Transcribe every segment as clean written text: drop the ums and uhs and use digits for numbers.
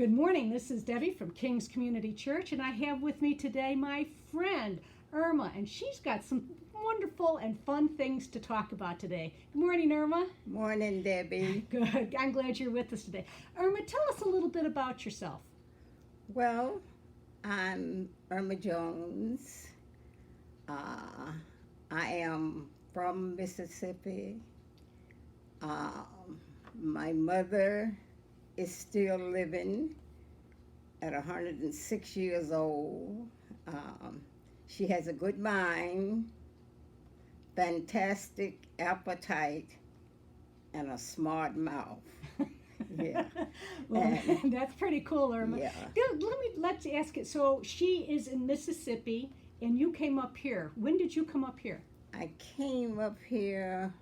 Good morning. This is Debbie from King's Community Church, and I have with me today my friend Irma, and she's got some wonderful and fun things to talk about today. Good morning, Irma. Morning, Debbie. Good. I'm glad you're with us today. Irma, tell us a little bit about yourself. Well, I'm Irma Jones. I am from Mississippi. My mother is still living at 106 years old. She has a good mind, fantastic appetite, and a smart mouth. Yeah. Well, that's pretty cool, Irma. Yeah. Let's ask it. So she is in Mississippi, and you came up here. When did you come up here? I came up here,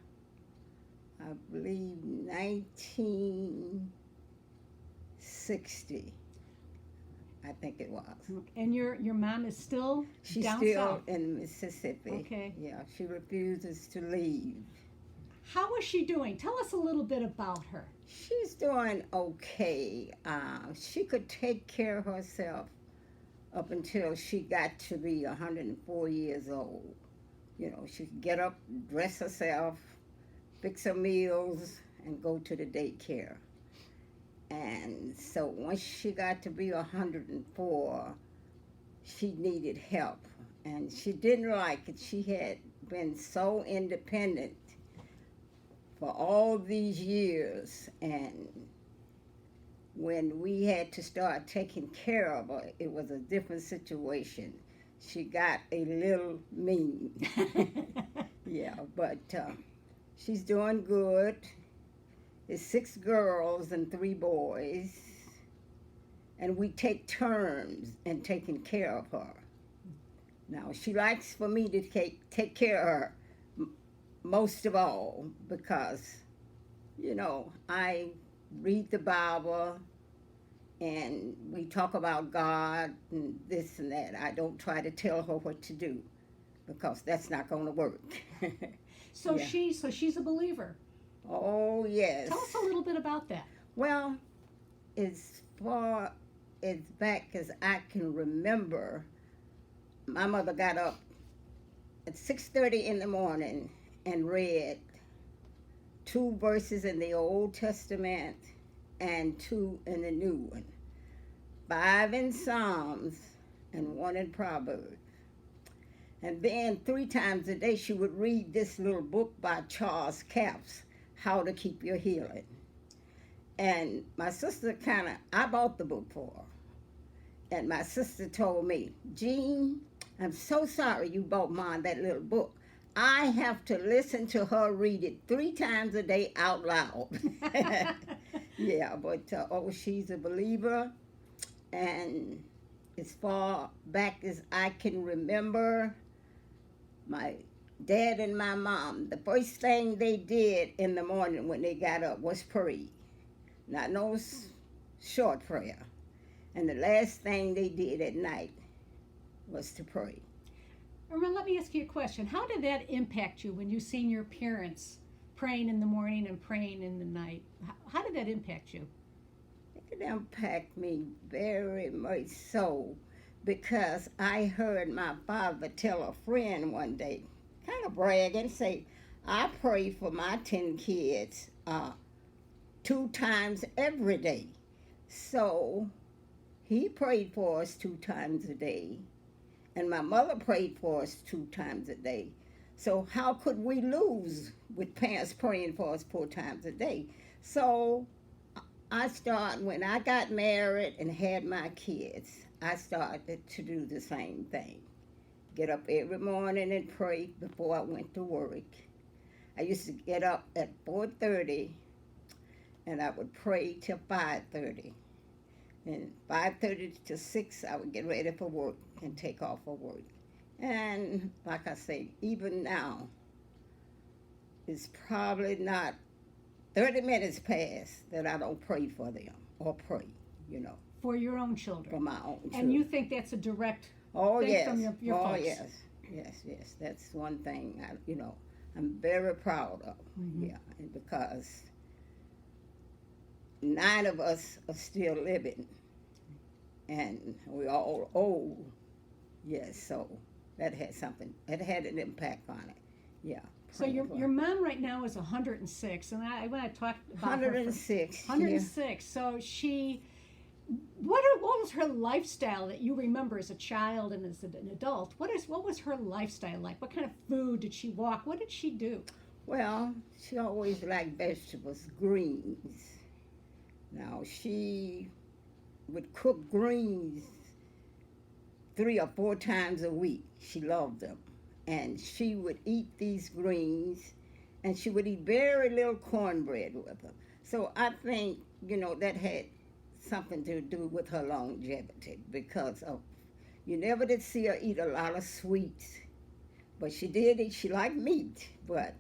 I believe, 1960. I think it was. And your mom is still She's down still south. in Mississippi. Okay. Yeah, she refuses to leave. How is she doing? Tell us a little bit about her. She's doing okay. She could take care of herself up until she got to be 104 years old. You know, she could get up, dress herself, fix her meals, and go to the daycare. And so once she got to be 104, she needed help. And she didn't like it. She had been so independent for all these years. And when we had to start taking care of her, it was a different situation. She got a little mean. Yeah, but she's doing good. It's 6 girls and 3 boys, and we take turns in taking care of her. Now, she likes for me to take care of her most of all because, you know, I read the Bible and we talk about God and this and that. I don't try to tell her what to do because that's not going to work. So Yeah. she's a believer. Oh, yes. Tell us a little bit about that. Well, as far as back as I can remember, my mother got up at 6:30 in the morning and read 2 verses in the Old Testament and 2 in the New one, 5 in Psalms and 1 in Proverbs. And then 3 times a day she would read this little book by Charles Capps, How to Keep Your Healing. And my sister I bought the book for her. And my sister told me, Jean, I'm so sorry you bought Mom that little book. I have to listen to her read it 3 times a day out loud. Yeah, but she's a believer. And as far back as I can remember, my dad and my mom, the first thing they did in the morning when they got up was pray. Not no short prayer. And the last thing they did at night was to pray. Irma, let me ask you a question. How did that impact you when you seen your parents praying in the morning and praying in the night? How did that impact you? It impacted me very much so because I heard my father tell a friend one day, kind of bragging, say, I pray for my 10 kids 2 times every day. So he prayed for us 2 times a day, and my mother prayed for us 2 times a day. So how could we lose with parents praying for us 4 times a day? So when I got married and had my kids, I started to do the same thing. Get up every morning and pray before I went to work. I used to get up at 4:30 and I would pray till 5:30. And 5:30 to 6, I would get ready for work and take off for work. And like I say, even now, it's probably not 30 minutes past that I don't pray for them or pray, you know. For your own children. For my own children. And you think that's a direct Oh, thing yes. from your Oh, folks? yes. That's one thing, I'm very proud of. Mm-hmm. Yeah, and because 9 of us are still living. and we all old. Yes, so that had something. That had an impact on it. Yeah. So your mom right now is 106, and when I talked about 106. 106. So she, what was her lifestyle that you remember as a child and as an adult? What was her lifestyle like? What kind of food did she walk? What did she do? Well, she always liked vegetables, greens. Now she would cook greens 3 or 4 times a week. She loved them. And she would eat these greens, and she would eat very little cornbread with them. So I think, that had something to do with her longevity because of, you never did see her eat a lot of sweets. But she did eat, she liked meat, but,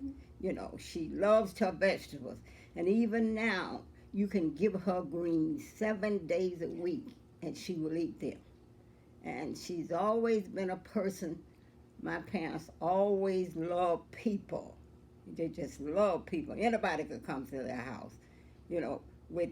she loves her vegetables. And even now, you can give her greens 7 days a week, and she will eat them. And she's always been a person. My parents always loved people. They just love people. Anybody could come to their house, with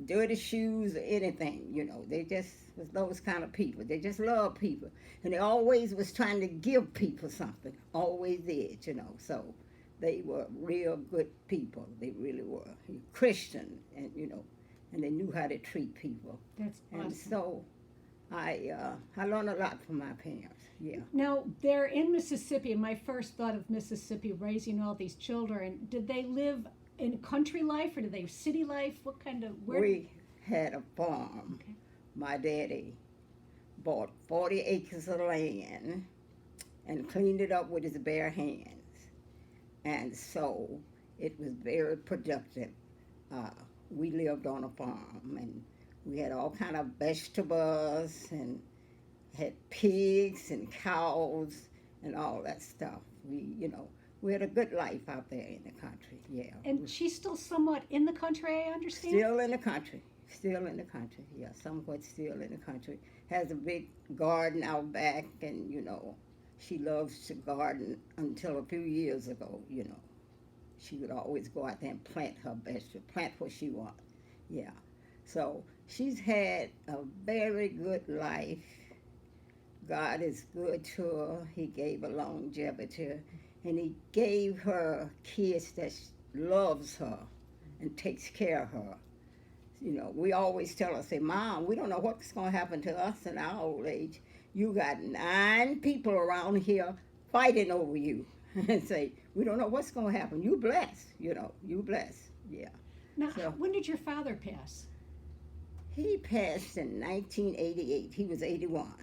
dirty shoes or anything, They just was those kind of people. They just love people. And they always was trying to give people something. Always did, So they were real good people. They really were. Christian, and, and they knew how to treat people. That's awesome. And so I learned a lot from my parents. Yeah. Now, they're in Mississippi, and my first thought of Mississippi, raising all these children, did they live in country life or did they have city life? What kind of, We had a farm. Okay. My daddy bought 40 acres of land and cleaned it up with his bare hands. And so it was very productive. We lived on a farm, and we had all kind of vegetables and had pigs and cows and all that stuff. We had a good life out there in the country, yeah. And she's still somewhat in the country, I understand? Still in the country, yeah, somewhat still in the country. Has a big garden out back, and, she loves to garden until a few years ago, She would always go out there and plant her vegetables, plant what she wants, yeah. So she's had a very good life. God is good to her. He gave her longevity, and he gave her kids that loves her and takes care of her. We always tell her, say, Mom, we don't know what's going to happen to us in our old age. You got 9 people around here fighting over you. And say, we don't know what's going to happen. You blessed, you blessed, yeah. Now, when did your father pass? He passed in 1988. He was 81.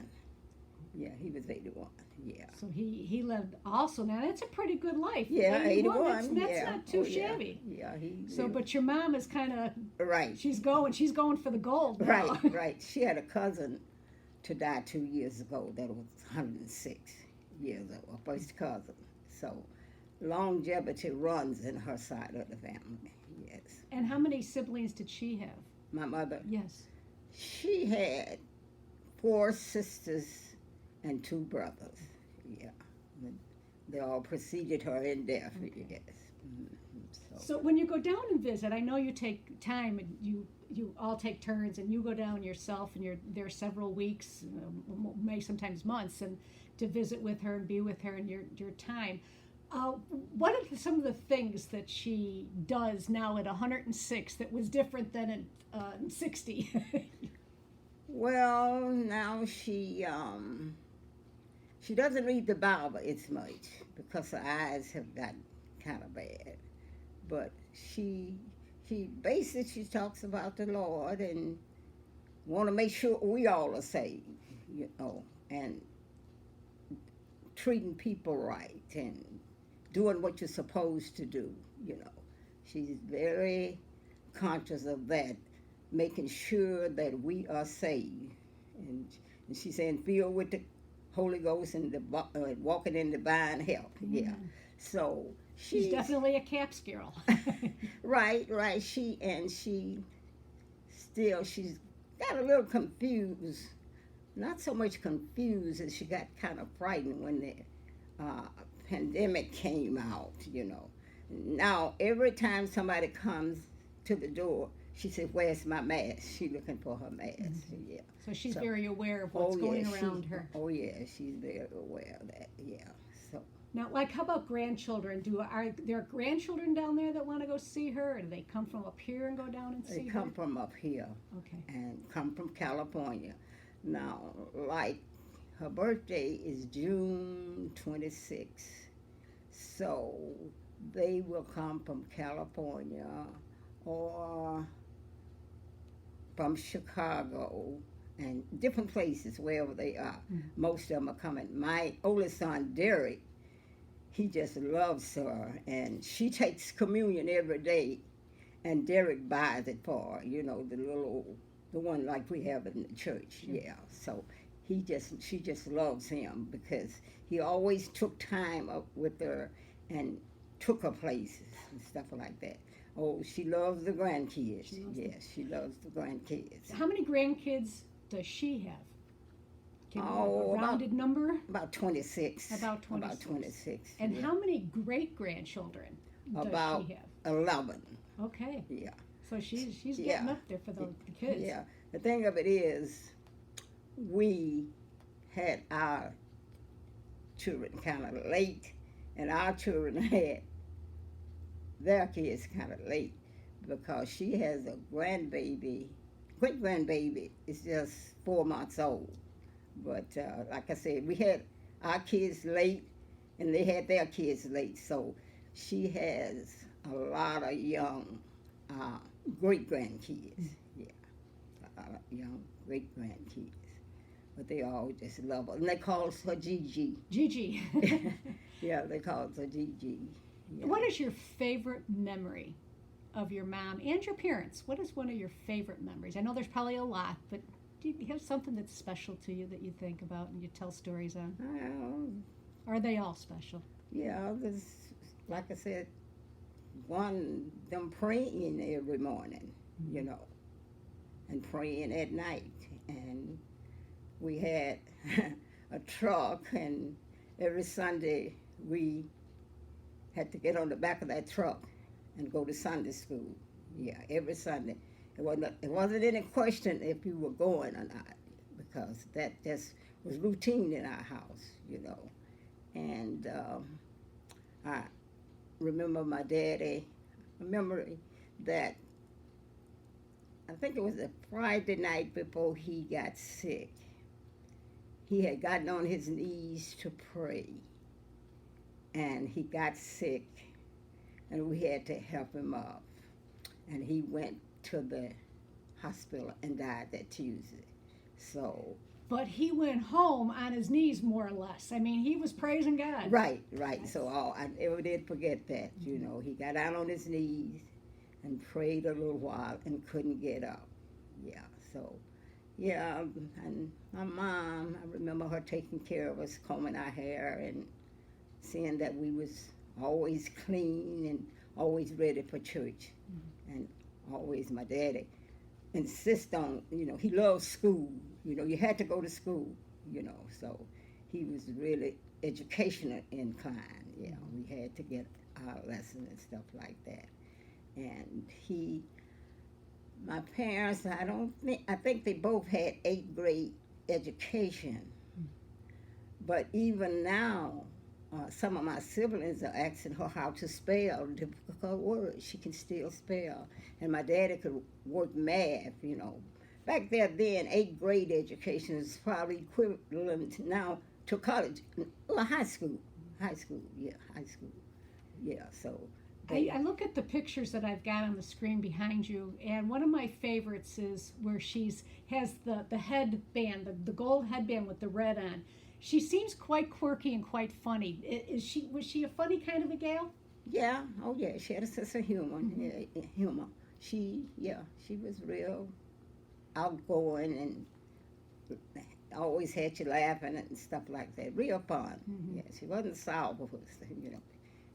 Yeah, he was 81. Yeah. So he lived also. Now that's a pretty good life. Yeah, 81. That's not too shabby. Yeah. But your mom is kind of right. She's going for the gold now. Right. She had a cousin to die 2 years ago that was 106 years old. A first cousin. So longevity runs in her side of the family. Yes. And how many siblings did she have? My mother. Yes. She had 4 sisters and 2 brothers. Yeah. They all preceded her in death, okay. Yes. Mm-hmm. So when you go down and visit, I know you take time and you all take turns and you go down yourself and you're there several weeks, maybe sometimes months, and to visit with her and be with her in your time. What are some of the things that she does now at 106 that was different than at 60? Well, now she doesn't read the Bible as much because her eyes have gotten kind of bad. But she basically talks about the Lord and want to make sure we all are saved, and treating people right and doing what you're supposed to do, She's very conscious of that, making sure that we are saved. And she's saying, filled with the Holy Ghost and walking in divine health. Yeah. So she's definitely a CAPS girl. Right. She's got a little confused. Not so much confused as she got kind of frightened when the pandemic came out, Now, every time somebody comes to the door, she said, "Where's my mask?" She looking for her mask. Mm-hmm. Yeah. So she's So, very aware of what's going around her. Oh yeah, she's very aware of that. Yeah. So Now, like, how about grandchildren? Are there grandchildren down there that want to go see her, or do they come from up here and go down and they see come her? from up here Okay. and come from California. Now, like her birthday is June 26th, so they will come from California or from Chicago and different places wherever they are. Mm-hmm. Most of them are coming. My oldest son, Derek, he just loves her, and she takes communion every day, and Derek buys it for her, the one like we have in the church. Sure. Yeah. So she just loves him because he always took time up with her and took her places and stuff like that. Oh, she loves the grandkids. Yes, she loves the grandkids. How many grandkids does she have? Can Oh, a rounded number? About 26. About 26. About 26. And yeah. how many great grandchildren does About she have? 11. Okay. Yeah. So she's getting Yeah. up there for the kids. Yeah. The thing of it is, we had our children kind of late, and our children had their kids kind of late because she has a grandbaby. Great grandbaby is just 4 months old. But like I said, we had our kids late, and they had their kids late. So she has a lot of young great grandkids. Yeah, a lot of young great grandkids. But they all just love her, and they call her Gigi. Gigi. Yeah, they call her Gigi. Yeah. What is your favorite memory of your mom and your parents? What is one of your favorite memories? I know there's probably a lot, but do you have something that's special to you that you think about and you tell stories on? Well, Are they all special? yeah, there's, like I said, them praying every morning, and praying at night. And we had a truck, and every Sunday we had to get on the back of that truck and go to Sunday school. Yeah, every Sunday. It wasn't any question if you were going or not, because that just was routine in our house, And I remember my daddy, that I think it was a Friday night before he got sick. He had gotten on his knees to pray, and he got sick, and we had to help him up. And he went to the hospital and died that Tuesday. So. But he went home on his knees, more or less. I mean, he was praising God. Right. So I never did forget that. He got down on his knees and prayed a little while and couldn't get up. Yeah. So, yeah. And my mom, I remember her taking care of us, combing our hair and seeing that we was always clean and always ready for church. Mm-hmm. And always my daddy insist on, he loved school. You had to go to school, so he was really educational inclined. Yeah, we had to get our lesson and stuff like that. And my parents, I think they both had 8th grade education. But even now, some of my siblings are asking her how to spell difficult words. She can still spell. And my daddy could work math, Back there then, 8th grade education is probably equivalent now to college. Well, high school. Yeah, so. I look at the pictures that I've got on the screen behind you, and one of my favorites is where has the headband, the gold headband with the red on. She seems quite quirky and quite funny. Was she a funny kind of a gal? Yeah, oh yeah, she had a sense of humor. Mm-hmm. Yeah, humor. She was real outgoing and always had you laughing and stuff like that. Real fun. Mm-hmm. Yeah, she wasn't sour,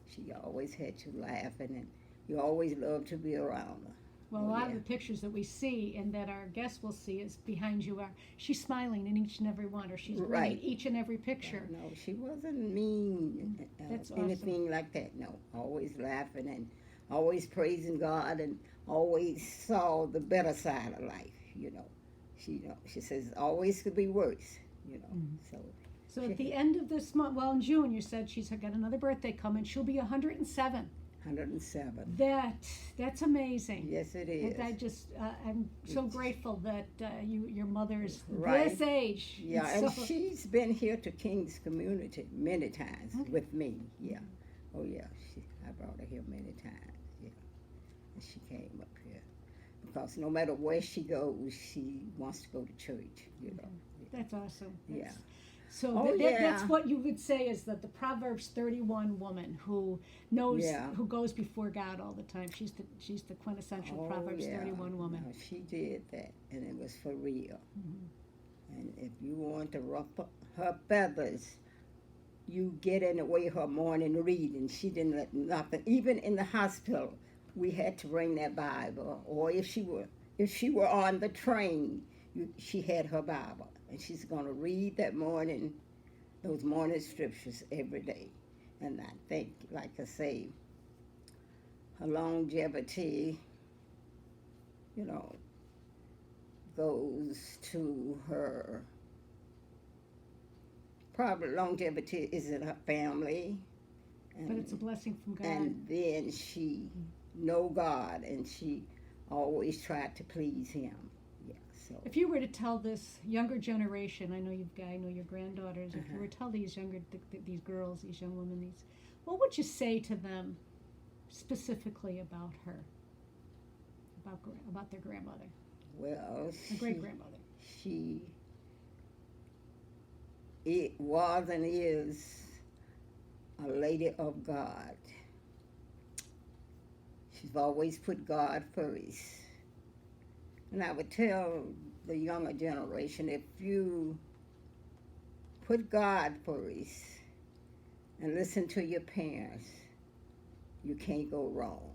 She always had you laughing, and you always loved to be around her. Well, a lot of the pictures that we see and that our guests will see is behind you she's smiling in each and every one, or she's reading each and every picture. Yeah, no, she wasn't mean. That's anything awesome. like that. No, always laughing and always praising God and always saw the better side of life. She says always could be worse. So So at the end of this month, well, in June, you said she's got another birthday coming. She'll be 107. 107. That's amazing. Yes, it is. And I'm so grateful that your mother's Right. this age. Yeah, And and so, she's been here to King's Community many times with me. Yeah. Oh, yeah. I brought her here many times. Yeah. And she came up here. Because no matter where she goes, she wants to go to church, that's awesome. Yeah. So Oh, that's yeah. what you would say is that the Proverbs 31 woman who knows, Yeah. who goes before God all the time. She's the quintessential Proverbs 31 woman. No, she did that, and it was for real. And if you want to ruffle her feathers, you get in the way of her morning reading. She didn't let nothing. Even in the hospital, we had to bring that Bible. Or if she were on the train, she had her Bible, and she's going to read those morning scriptures every day. And I think, like I say, her longevity, goes to her. Probably longevity is in her family. But it's a blessing from God. And then she know God, and she always tried to please Him. Yeah. So. If you were to tell this younger generation, I know your granddaughters. If you were to tell these these girls, these young women, what would you say to them specifically about her, about their grandmother, Well, their great grandmother? It was and is a lady of God. She's always put God first. And I would tell the younger generation, if you put God first and listen to your parents, you can't go wrong.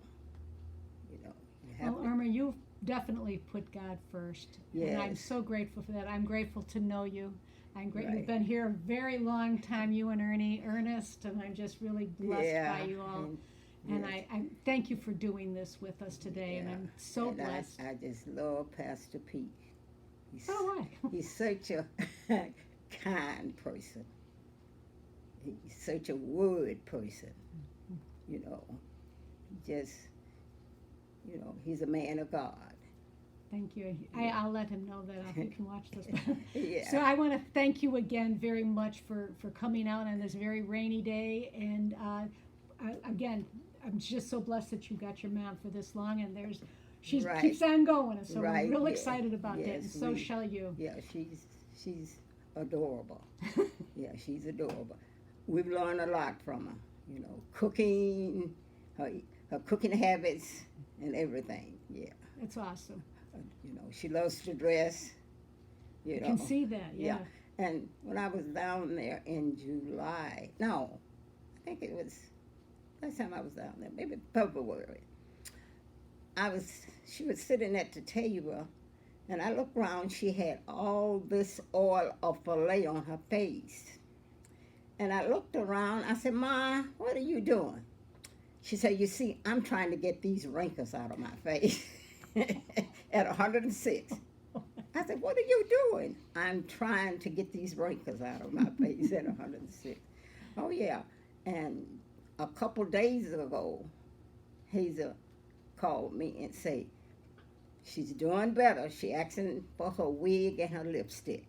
Well, Irma, you've definitely put God first. Yes. And I'm so grateful for that. I'm grateful to know you. Right. You've been here a very long time, you and Ernest, and I'm just really blessed by you all. And yes. I thank you for doing this with us today, and I'm so And blessed. I just love Pastor Pete. He's such a kind person. He's such a word person. He's a man of God. Thank you. I'll let him know that he can watch this. Yeah. So I want to thank you again very much for coming out on this very rainy day. And again, I'm just so blessed that you got your mom for this long. And she Right. keeps on going. And so Right, we're real yeah. excited about that. And Yes, so shall you. Yeah, she's adorable. Yeah, she's adorable. We've learned a lot from her. Cooking, her cooking habits, and everything. Yeah. It's awesome. She loves to dress. You can see that, yeah. And when I was down there in July, no, I think it was last time I was down there, maybe February. She was sitting at the table, and I looked around. She had all this oil of filet on her face, and I looked around. I said, "Ma, what are you doing?" She said, "You see, I'm trying to get these wrinkles out of my face." At 106. I said, "What are you doing?" "I'm trying to get these wrinkles out of my face at 106. Oh, yeah. And a couple days ago, Hazel called me and said, she's doing better. She asking for her wig and her lipstick.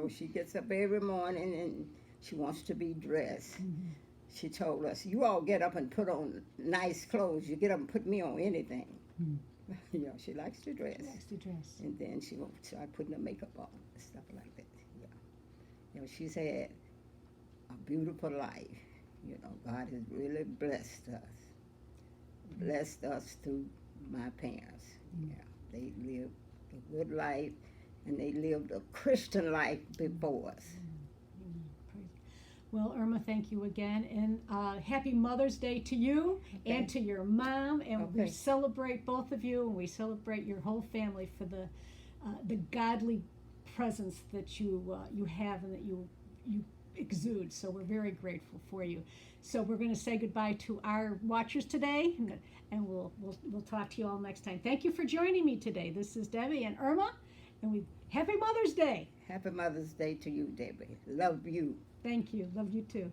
She gets up every morning and she wants to be dressed. Mm-hmm. She told us, "You all get up and put on nice clothes. You get up and put me on anything." Mm-hmm. She likes to dress. She likes to dress. And then she won't start putting her makeup on and stuff like that. She's had a beautiful life. God has really blessed us. Blessed us through my parents. Mm-hmm. Yeah, they lived a good life, and they lived a Christian life before us. Well, Irma, thank you again, and happy Mother's Day to you and to your mom. And we celebrate both of you, and we celebrate your whole family for the godly presence that you have, and that you exudes. So we're very grateful for you. So we're going to say goodbye to our watchers today, and we'll talk to you all next time. Thank you for joining me today. This is Debbie and Irma, and we happy Mother's Day. Happy Mother's Day to you, Debbie. Love you. Thank you. Love you too.